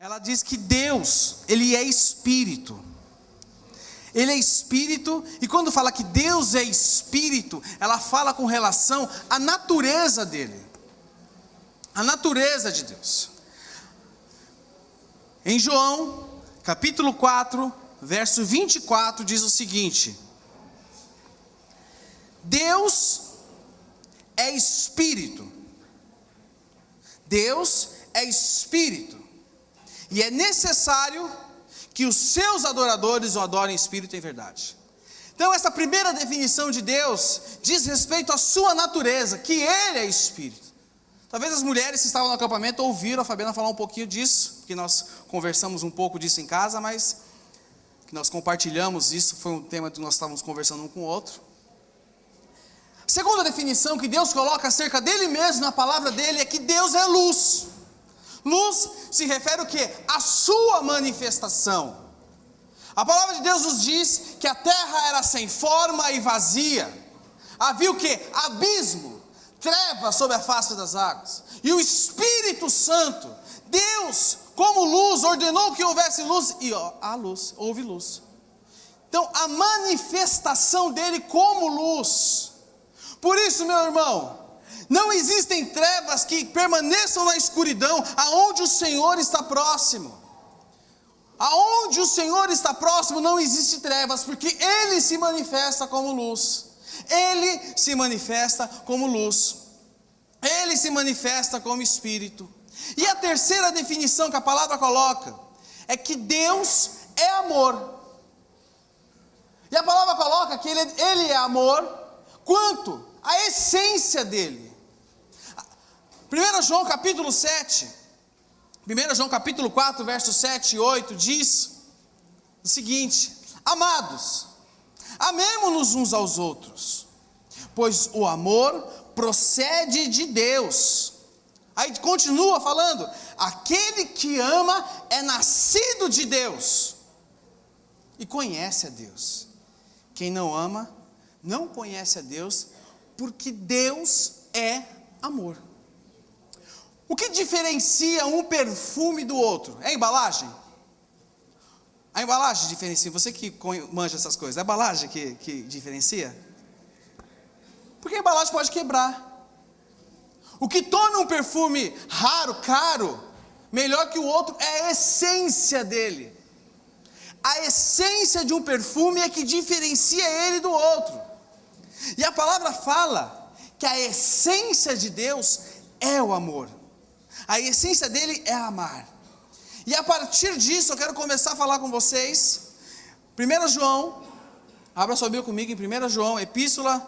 Ela diz que Deus, Ele é Espírito. Ele é Espírito, e quando fala que Deus é Espírito, ela fala com relação à natureza dEle. A natureza de Deus. Em João, capítulo 4, verso 24, diz o seguinte: Deus é Espírito. Deus é Espírito. E é necessário que os seus adoradores o adorem em espírito e em verdade. Então essa primeira definição de Deus diz respeito à sua natureza, que Ele é Espírito. Talvez as mulheres que estavam no acampamento ouviram a Fabiana falar um pouquinho disso, porque nós conversamos um pouco disso em casa, mas que nós compartilhamos isso, foi um tema que nós estávamos conversando um com o outro. A segunda definição que Deus coloca acerca dele mesmo na palavra dele é que Deus é luz. Luz se refere ao quê? A sua manifestação. A palavra de Deus nos diz que a terra era sem forma e vazia. Havia o quê? Abismo, trevas sobre a face das águas. E o Espírito Santo, Deus, como luz, ordenou que houvesse luz. E há luz, houve luz. Então, a manifestação dele como luz. Por isso, meu irmão, não existem trevas que permaneçam na escuridão, aonde o Senhor está próximo. Aonde o Senhor está próximo não existe trevas, porque Ele se manifesta como luz. Ele se manifesta como luz. Ele se manifesta como Espírito. E a terceira definição que a palavra coloca é que Deus é amor. E a palavra coloca que Ele é amor quanto à essência dEle. 1 João capítulo 7, 1 João capítulo 4, versos 7 e 8, diz o seguinte: Amados, amemo-nos uns aos outros, pois o amor procede de Deus. Aí continua falando: aquele que ama é nascido de Deus e conhece a Deus. Quem não ama, não conhece a Deus, porque Deus é amor. O que diferencia um perfume do outro? É a embalagem? A embalagem diferencia. Você que manja essas coisas, é a embalagem que diferencia? Porque a embalagem pode quebrar. O que torna um perfume raro, caro, melhor que o outro, é a essência dele. A essência de um perfume é que diferencia ele do outro. E a palavra fala que a essência de Deus é o amor. A essência dele é amar. E a partir disso eu quero começar a falar com vocês. 1 João, abra sua Bíblia comigo em 1 João, epístola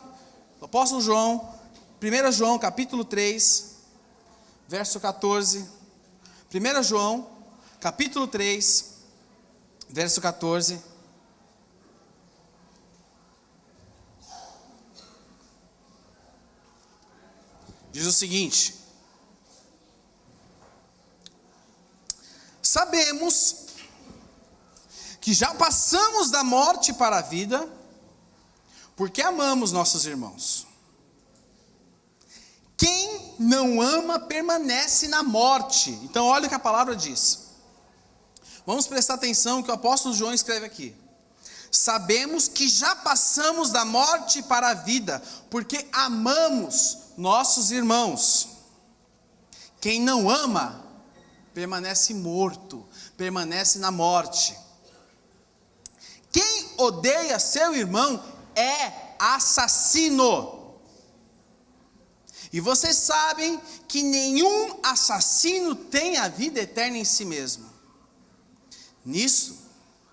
do apóstolo João, 1 João capítulo 3, verso 14. 1 João capítulo 3, verso 14. Diz o seguinte: Sabemos que já passamos da morte para a vida, porque amamos nossos irmãos. Quem não ama permanece na morte. Então olha o que a palavra diz. Vamos prestar atenção no que o apóstolo João escreve aqui. Sabemos que já passamos da morte para a vida, porque amamos nossos irmãos. Quem não ama permanece morto, permanece na morte. Quem odeia seu irmão é assassino. E vocês sabem que nenhum assassino tem a vida eterna em si mesmo. Nisso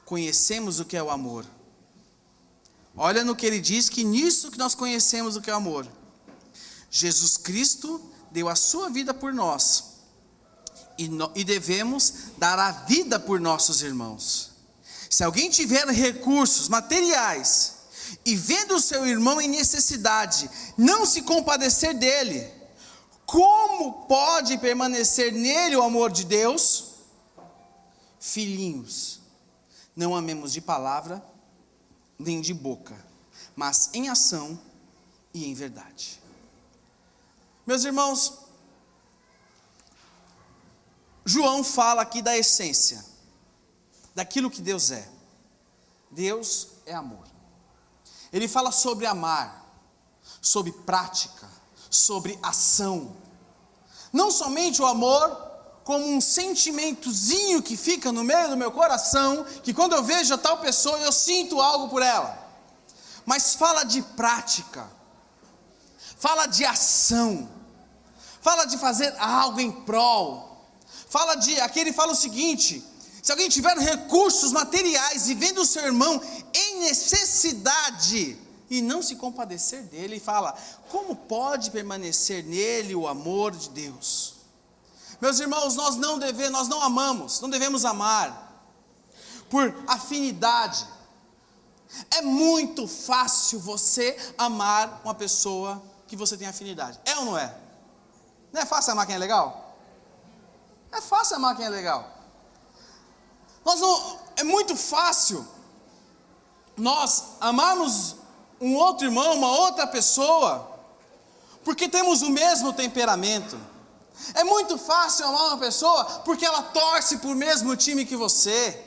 conhecemos o que é o amor. Olha no que ele diz, que nisso que nós conhecemos o que é o amor. Jesus Cristo deu a sua vida por nós. E devemos dar a vida por nossos irmãos. Se alguém tiver recursos materiais e vendo o seu irmão em necessidade, não se compadecer dele, como pode permanecer nele o amor de Deus? Filhinhos, não amemos de palavra nem de boca, mas em ação e em verdade. Meus irmãos, João fala aqui da essência, daquilo que Deus é. Deus é amor. Ele fala sobre amar, sobre prática, sobre ação. Não somente o amor como um sentimentozinho que fica no meio do meu coração, que quando eu vejo a tal pessoa eu sinto algo por ela. Mas fala de prática, fala de ação, fala de fazer algo em prol. Aqui ele fala o seguinte: se alguém tiver recursos materiais e vendo o seu irmão em necessidade e não se compadecer dele, ele fala, como pode permanecer nele o amor de Deus? Meus irmãos, nós não devemos amar por afinidade. É muito fácil você amar uma pessoa que você tem afinidade, é ou não é? Não é fácil amar quem é legal? É fácil amar quem é legal. É muito fácil nós amarmos um outro irmão, uma outra pessoa, porque temos o mesmo temperamento. É muito fácil amar uma pessoa porque ela torce para o mesmo time que você.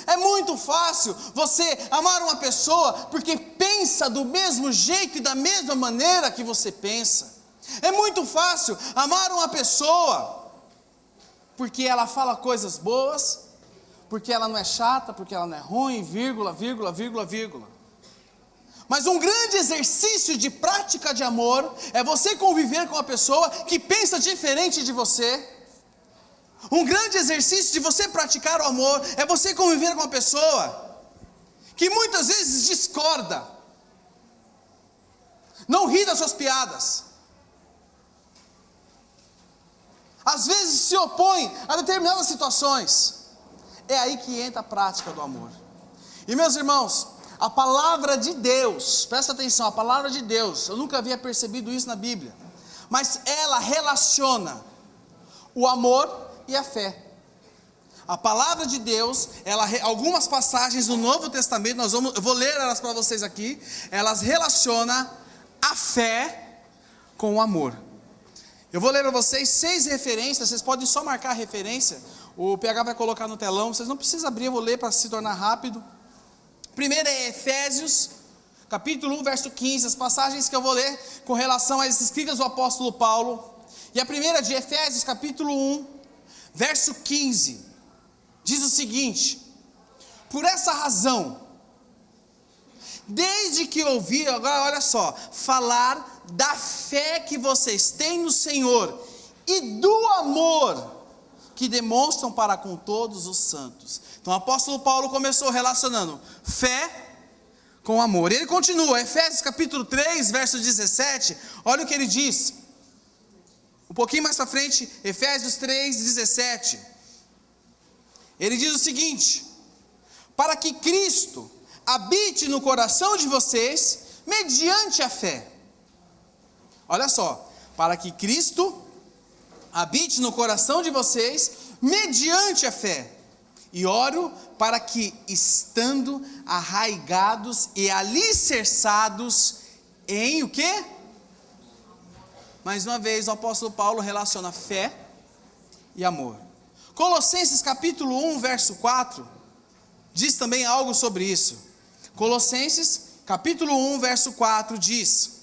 É muito fácil você amar uma pessoa porque pensa do mesmo jeito e da mesma maneira que você pensa. É muito fácil amar uma pessoa porque ela fala coisas boas, porque ela não é chata, porque ela não é ruim, vírgula, vírgula, vírgula, vírgula. Mas um grande exercício de prática de amor é você conviver com uma pessoa que pensa diferente de você. Um grande exercício de você praticar o amor é você conviver com uma pessoa que muitas vezes discorda, não ri das suas piadas, às vezes se opõe a determinadas situações. É aí que entra a prática do amor. E meus irmãos, a palavra de Deus, presta atenção, a palavra de Deus, eu nunca havia percebido isso na Bíblia, mas ela relaciona o amor e a fé. A palavra de Deus, algumas passagens do Novo Testamento, eu vou ler elas para vocês aqui, elas relacionam a fé com o amor. Eu vou ler para vocês 6 referências, vocês podem só marcar a referência, o PH vai colocar no telão, vocês não precisam abrir, eu vou ler para se tornar rápido. Primeiro é Efésios, capítulo 1, verso 15, as passagens que eu vou ler com relação às escritas do apóstolo Paulo. E a primeira de Efésios, capítulo 1, verso 15, diz o seguinte: por essa razão, desde que ouvi, agora olha só, falar da fé que vocês têm no Senhor e do amor que demonstram para com todos os santos. Então o apóstolo Paulo começou relacionando fé com amor. E ele continua, Efésios capítulo 3, verso 17, olha o que ele diz. Um pouquinho mais para frente, Efésios 3, 17. Ele diz o seguinte: para que Cristo habite no coração de vocês, mediante a fé. Olha só, para que Cristo habite no coração de vocês, mediante a fé. E oro para que, estando arraigados e alicerçados em o quê? Mais uma vez o apóstolo Paulo relaciona fé e amor. Colossenses capítulo 1, verso 4, diz também algo sobre isso. Colossenses capítulo 1, verso 4 diz: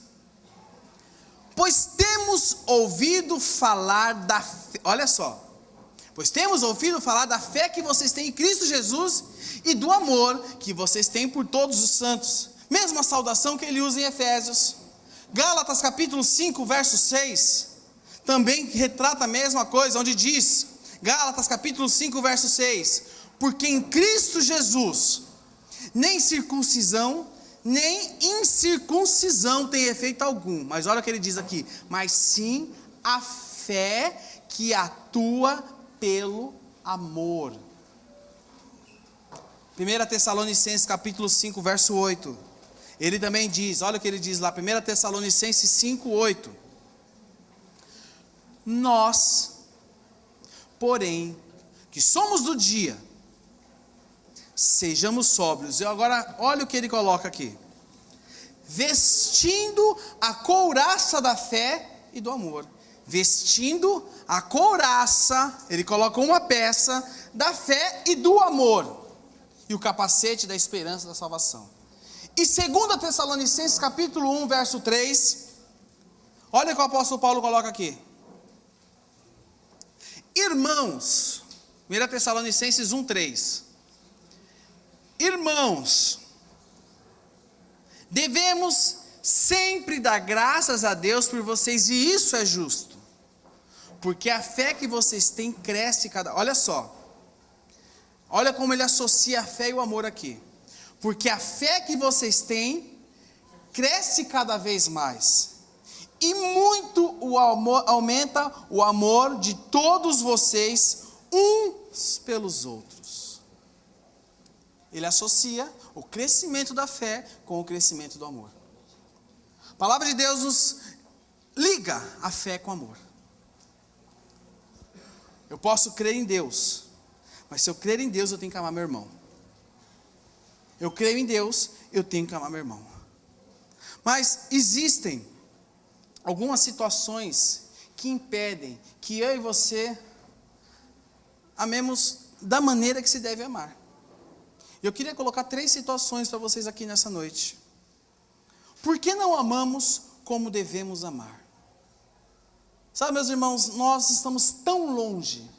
pois temos ouvido falar da fé, olha só, pois temos ouvido falar da fé que vocês têm em Cristo Jesus e do amor que vocês têm por todos os santos. Mesma saudação que ele usa em Efésios. Gálatas capítulo 5, verso 6, também retrata a mesma coisa, onde diz, Gálatas capítulo 5, verso 6, porque em Cristo Jesus, nem circuncisão, nem incircuncisão tem efeito algum, mas olha o que ele diz aqui, mas sim a fé que atua pelo amor. 1 Tessalonicenses capítulo 5, verso 8, ele também diz, olha o que ele diz lá, 1 Tessalonicenses 5, 8, nós, porém, que somos do dia, sejamos sóbrios. E agora, olha o que ele coloca aqui, vestindo a couraça da fé e do amor, vestindo a couraça, ele coloca uma peça da fé e do amor, e o capacete da esperança da salvação. E 2 Tessalonicenses capítulo 1, verso 3, olha o que o apóstolo Paulo coloca aqui. Irmãos, 1 Tessalonicenses 1, 3. Irmãos, devemos sempre dar graças a Deus por vocês, e isso é justo, porque a fé que vocês têm cresce cada... Olha só, olha como ele associa a fé e o amor aqui. Porque a fé que vocês têm cresce cada vez mais, e muito o amor, aumenta o amor de todos vocês uns pelos outros. Ele associa o crescimento da fé com o crescimento do amor. A palavra de Deus nos liga a fé com o amor. Eu posso crer em Deus, mas se eu crer em Deus, eu tenho que amar meu irmão. Eu creio em Deus, eu tenho que amar meu irmão. Mas existem algumas situações que impedem que eu e você amemos da maneira que se deve amar. Eu queria colocar 3 situações para vocês aqui nessa noite. Por que não amamos como devemos amar? Sabe, meus irmãos, nós estamos tão longe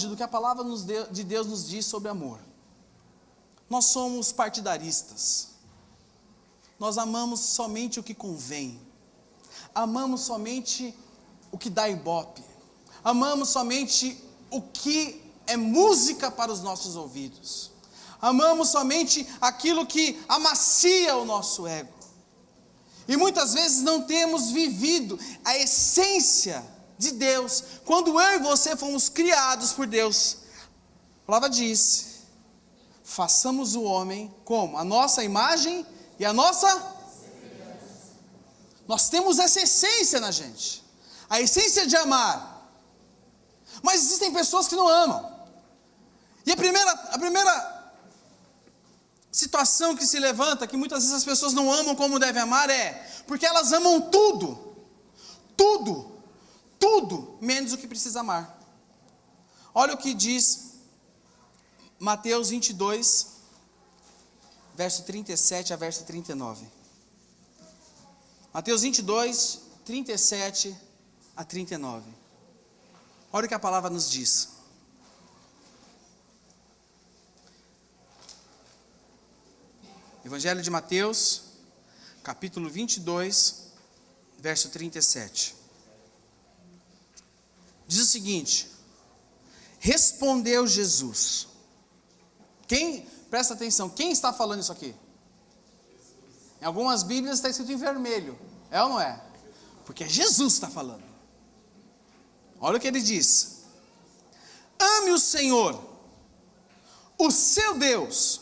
do que a palavra de Deus nos diz sobre amor. Nós somos partidaristas. Nós amamos somente o que convém. Amamos somente o que dá ibope. Amamos somente o que é música para os nossos ouvidos. Amamos somente aquilo que amacia o nosso ego. E muitas vezes não temos vivido a essência de Deus, quando eu e você fomos criados por Deus. A palavra diz: façamos o homem como? A nossa imagem e a nossa... Nós temos essa essência na gente, a essência de amar. Mas existem pessoas que não amam. E a primeira situação que se levanta, que muitas vezes as pessoas não amam como devem amar, é porque elas amam tudo, menos o que precisa amar. Olha o que diz Mateus 22, verso 37 a verso 39. Mateus 22, 37 a 39. Olha o que a palavra nos diz. Evangelho de Mateus, capítulo 22, verso 37. Diz o seguinte: respondeu Jesus. Presta atenção, quem está falando isso aqui? Em algumas Bíblias está escrito em vermelho, é ou não é? Porque é Jesus que está falando. Olha o que ele diz: ame o Senhor, o seu Deus,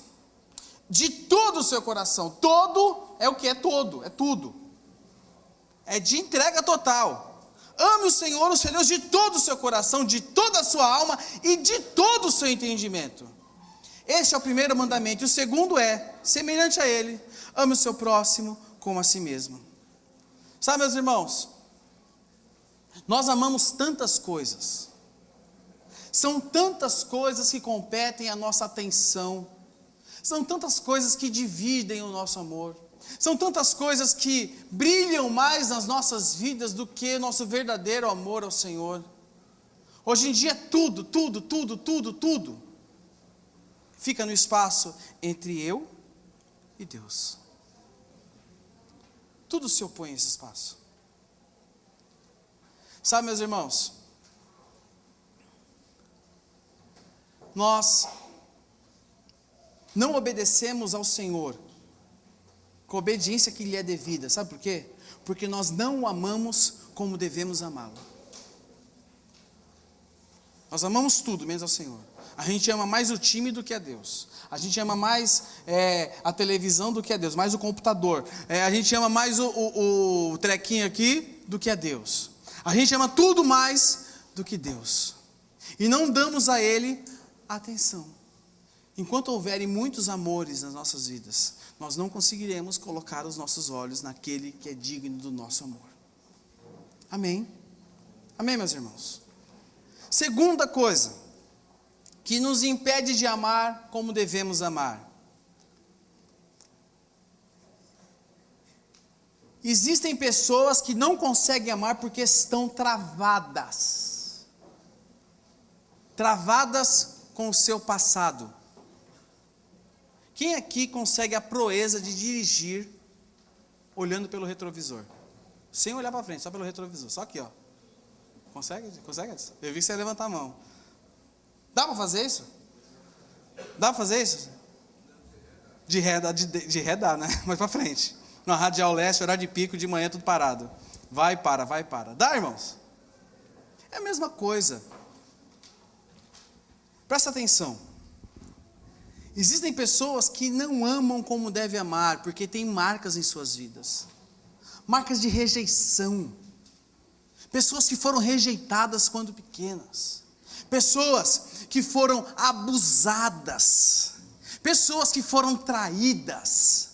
de todo o seu coração. Todo é o que? É todo, é tudo. É de entrega total. Ame o Senhor, o seu Deus, de todo o seu coração, de toda a sua alma e de todo o seu entendimento. Este é o primeiro mandamento. E o segundo é semelhante a ele: ame o seu próximo como a si mesmo. Sabe, meus irmãos, nós amamos tantas coisas. São tantas coisas que competem a nossa atenção. São tantas coisas que dividem o nosso amor. São tantas coisas que brilham mais nas nossas vidas do que nosso verdadeiro amor ao Senhor. Hoje em dia tudo fica no espaço entre eu e Deus. Tudo se opõe a esse espaço. Sabe, meus irmãos, nós não obedecemos ao Senhor com a obediência que lhe é devida. Sabe por quê? Porque nós não o amamos como devemos amá-lo. Nós amamos tudo menos ao Senhor. A gente ama mais o time do que a Deus. A gente ama mais a televisão do que a Deus, mais o computador. A gente ama mais o trequinho aqui do que a Deus. A gente ama tudo mais do que Deus. E não damos a Ele atenção. enquanto houverem muitos amores nas nossas vidas, nós não conseguiremos colocar os nossos olhos naquele que é digno do nosso amor. Amém? Amém, meus irmãos? Segunda coisa que nos impede de amar como devemos amar. Existem pessoas que não conseguem amar porque estão travadas. Travadas com o seu passado. Quem aqui consegue a proeza de dirigir olhando pelo retrovisor? Sem olhar para frente, só pelo retrovisor. Só aqui, ó. Consegue? Consegue? Eu vi que você ia levantar a mão. Dá para fazer isso? Dá para fazer isso? De ré dá, né? Mas para frente. Na Radial Leste, horário de pico, de manhã tudo parado. Vai, para. Dá, irmãos? É a mesma coisa. Presta atenção. Existem pessoas que não amam como deve amar, porque tem marcas em suas vidas. Marcas de rejeição. Pessoas que foram rejeitadas quando pequenas. Pessoas que foram abusadas. Pessoas que foram traídas.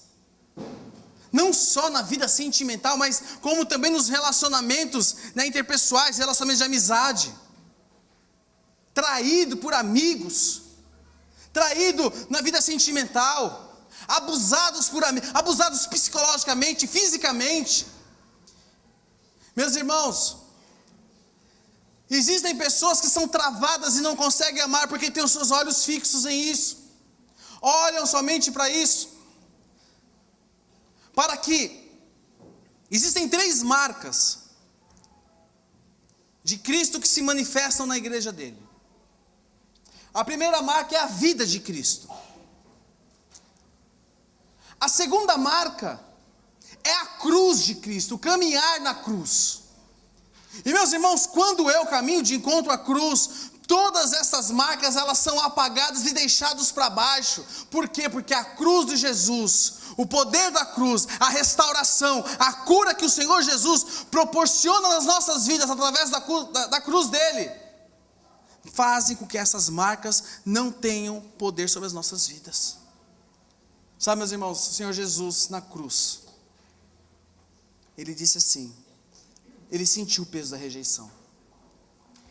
Não só na vida sentimental, mas como também nos relacionamentos, né, interpessoais, relacionamentos de amizade. Traído por amigos. Traído na vida sentimental. Abusados por amigos. Abusados psicologicamente, fisicamente. Meus irmãos, existem pessoas que são travadas e não conseguem amar porque têm os seus olhos fixos em isso. Olham somente para isso. Para que existem 3 marcas de Cristo que se manifestam na igreja dele. A primeira marca é a vida de Cristo. A segunda marca é a cruz de Cristo, o caminhar na cruz. E meus irmãos, quando eu caminho de encontro à cruz, todas essas marcas elas são apagadas e deixadas para baixo. Por quê? Porque a cruz de Jesus, o poder da cruz, a restauração, a cura que o Senhor Jesus proporciona nas nossas vidas através da cruz dele, fazem com que essas marcas não tenham poder sobre as nossas vidas. Sabe, meus irmãos, o Senhor Jesus na cruz, ele disse assim, ele sentiu o peso da rejeição.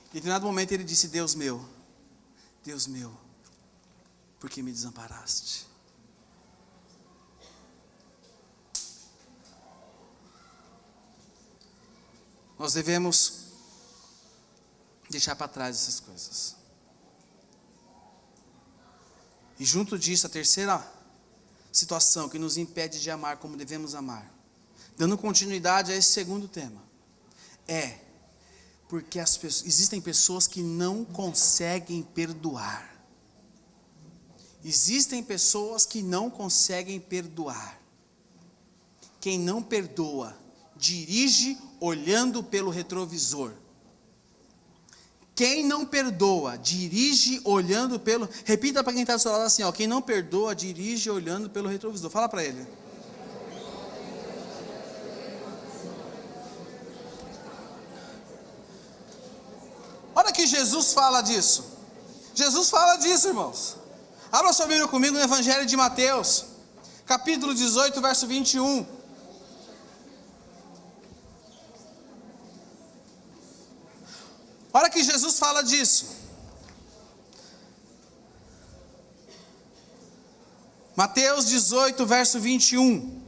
Em determinado momento ele disse: Deus meu, por que me desamparaste? Nós devemos deixar para trás essas coisas. E junto disso, a terceira situação que nos impede de amar como devemos amar, dando continuidade a esse segundo tema, é porque existem pessoas que não conseguem perdoar. Existem pessoas que não conseguem perdoar. Quem não perdoa, dirige olhando pelo retrovisor. Quem não perdoa, dirige olhando pelo... Repita para quem está do seu lado assim, ó, quem não perdoa, dirige olhando pelo retrovisor. Fala para ele. Olha que Jesus fala disso. Jesus fala disso, irmãos. Abra sua Bíblia comigo no Evangelho de Mateus, capítulo 18, verso 21. Olha que Jesus fala disso. Mateus 18, verso 21.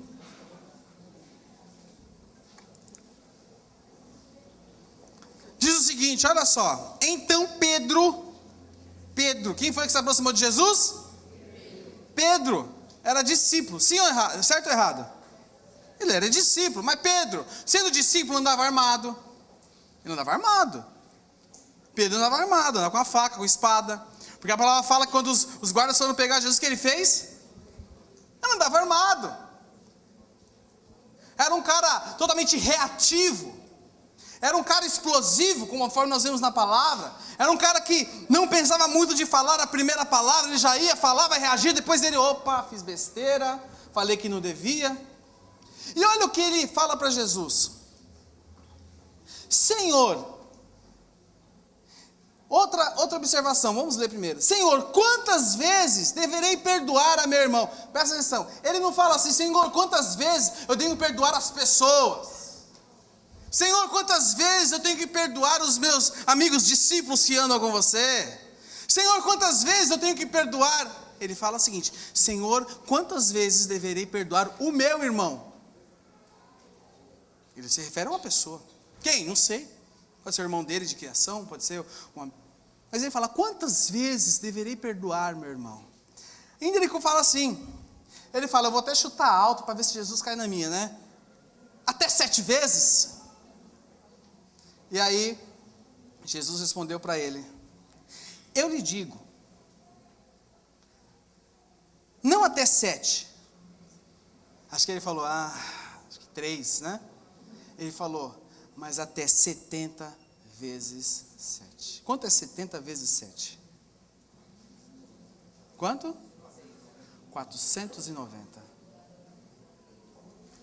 Diz o seguinte, olha só. Então Pedro, quem foi que se aproximou de Jesus? Pedro era discípulo, sim ou errado? Certo ou errado? Ele era discípulo, mas Pedro, sendo discípulo, andava armado. Ele andava armado. Pedro andava armado, andava com a faca, com a espada. Porque a palavra fala que quando os guardas foram pegar Jesus, o que ele fez? Ele andava armado. Era um cara totalmente reativo. Era um cara explosivo, conforme nós vemos na palavra. Era um cara que não pensava muito de falar a primeira palavra. Ele já ia falar, vai reagir. Depois ele, opa, fiz besteira. Falei que não devia. E olha o que ele fala para Jesus. Senhor. Outra outra observação, vamos ler primeiro. Senhor, quantas vezes deverei perdoar a meu irmão? Presta atenção, ele não fala assim, Senhor, quantas vezes eu tenho que perdoar as pessoas? Senhor, quantas vezes eu tenho que perdoar os meus amigos discípulos que andam com você? Senhor, quantas vezes eu tenho que perdoar? Ele fala o seguinte, Senhor, quantas vezes deverei perdoar o meu irmão? Ele se refere a uma pessoa. Quem? Não sei. Pode ser o irmão dele de criação, pode ser uma... Mas ele fala, quantas vezes deverei perdoar meu irmão? Ainda ele fala assim, ele fala, eu vou até chutar alto para ver se Jesus cai na minha, né? Até 7 vezes? E aí, Jesus respondeu para ele, eu lhe digo, não até 7. Acho que ele falou, acho que 3, né? Ele falou, mas até 70 vezes 7. Quanto é 70 vezes 7? Quanto? 490.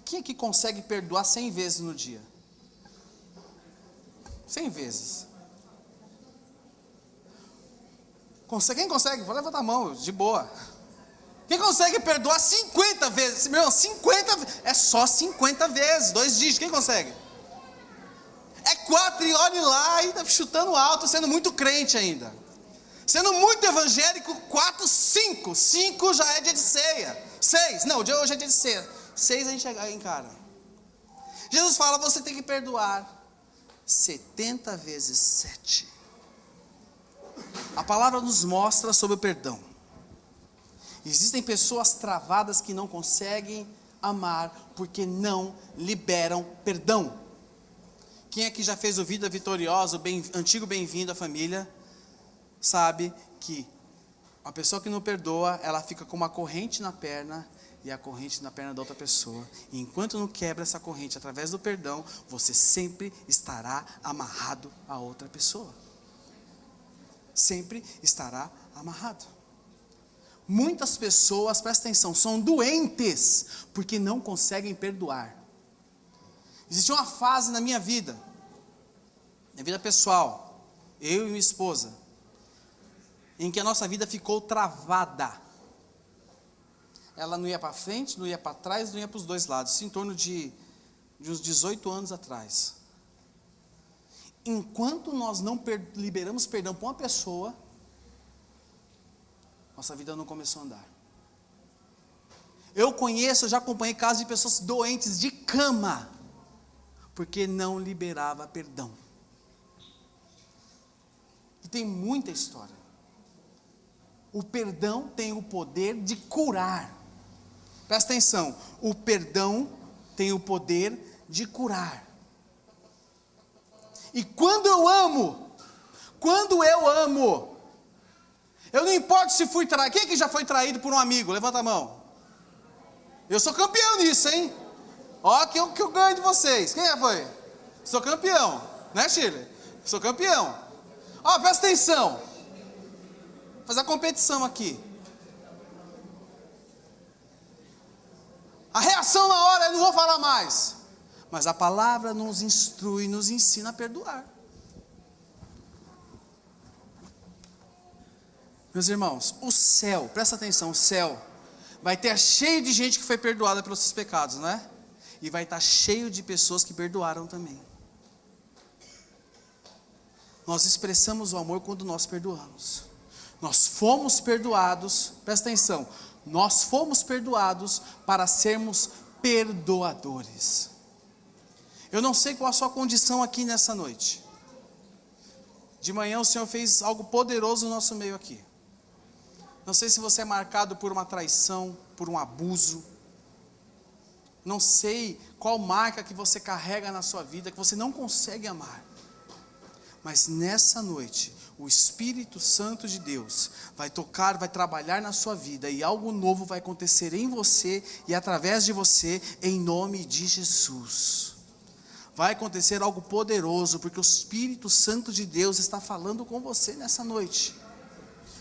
Quem é que consegue perdoar 100 vezes no dia? 100 vezes. Quem consegue? Vou levantar a mão, de boa. Quem consegue perdoar 50 vezes? Meu irmão, 50 é só 50 vezes, 2 dígitos, quem consegue? É 4 e olhe lá, ainda chutando alto, sendo muito crente ainda. Sendo muito evangélico, 4, 5. 5 já é dia de ceia. 6, não, o dia hoje é dia de ceia. 6 a gente encara. Jesus fala, você tem que perdoar 70 vezes 7. A palavra nos mostra sobre o perdão. Existem pessoas travadas que não conseguem amar porque não liberam perdão. Quem aqui já fez o Vida Vitoriosa, o antigo Bem-vindo à Família, sabe que a pessoa que não perdoa, ela fica com uma corrente na perna e a corrente na perna da outra pessoa. E enquanto não quebra essa corrente através do perdão, você sempre estará amarrado a outra pessoa. Sempre estará amarrado. Muitas pessoas, presta atenção, são doentes porque não conseguem perdoar. Existiu uma fase na minha vida pessoal, eu e minha esposa, em que a nossa vida ficou travada. Ela não ia para frente, não ia para trás, não ia para os dois lados. Isso em torno de uns 18 anos atrás. Enquanto nós não liberamos perdão para uma pessoa, nossa vida não começou a andar. Eu já acompanhei casos de pessoas doentes de cama, porque não liberava perdão. E tem muita história. O perdão tem o poder de curar. Presta atenção, o perdão tem o poder de curar. E quando eu amo, eu não importo se fui traído. Quem é que já foi traído por um amigo? Levanta a mão. Eu sou campeão nisso, hein? Ó, que eu ganho de vocês. Quem foi? Sou campeão, né, Shirley? Sou campeão. Ó, presta atenção. Vou fazer a competição aqui. A reação na hora, eu não vou falar mais. Mas a palavra nos instrui, nos ensina a perdoar. Meus irmãos, o céu, presta atenção, o céu vai ter cheio de gente que foi perdoada pelos seus pecados, né? E vai estar cheio de pessoas que perdoaram também. Nós expressamos o amor quando nós perdoamos. Nós fomos perdoados, presta atenção, nós fomos perdoados para sermos perdoadores. Eu não sei qual a sua condição aqui nessa noite. De manhã o Senhor fez algo poderoso no nosso meio aqui. Não sei se você é marcado por uma traição, por um abuso. Não sei qual marca que você carrega na sua vida, que você não consegue amar. Mas nessa noite, o Espírito Santo de Deus vai tocar, vai trabalhar na sua vida, e algo novo vai acontecer em você e através de você, em nome de Jesus. Vai acontecer algo poderoso, porque o Espírito Santo de Deus está falando com você nessa noite.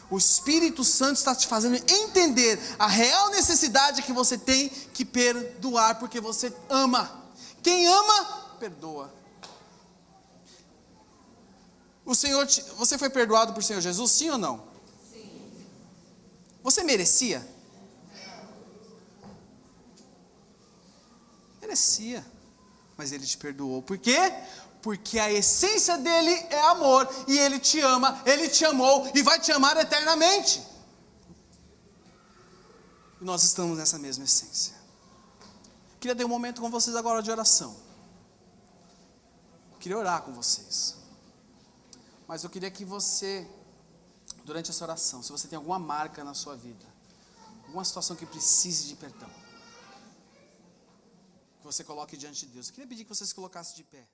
O Espírito Santo está te fazendo entender a real necessidade que você tem que perdoar, porque você ama. Quem ama, perdoa. Você foi perdoado por Senhor Jesus, sim ou não? Sim. Você merecia? Merecia. Mas Ele te perdoou. Por quê? Porque a essência dele é amor. E Ele te ama, Ele te amou e vai te amar eternamente. E nós estamos nessa mesma essência. Queria ter um momento com vocês agora de oração. Queria orar com vocês. Mas eu queria que você, durante essa oração, se você tem alguma marca na sua vida, alguma situação que precise de perdão, que você coloque diante de Deus. Eu queria pedir que você se colocasse de pé.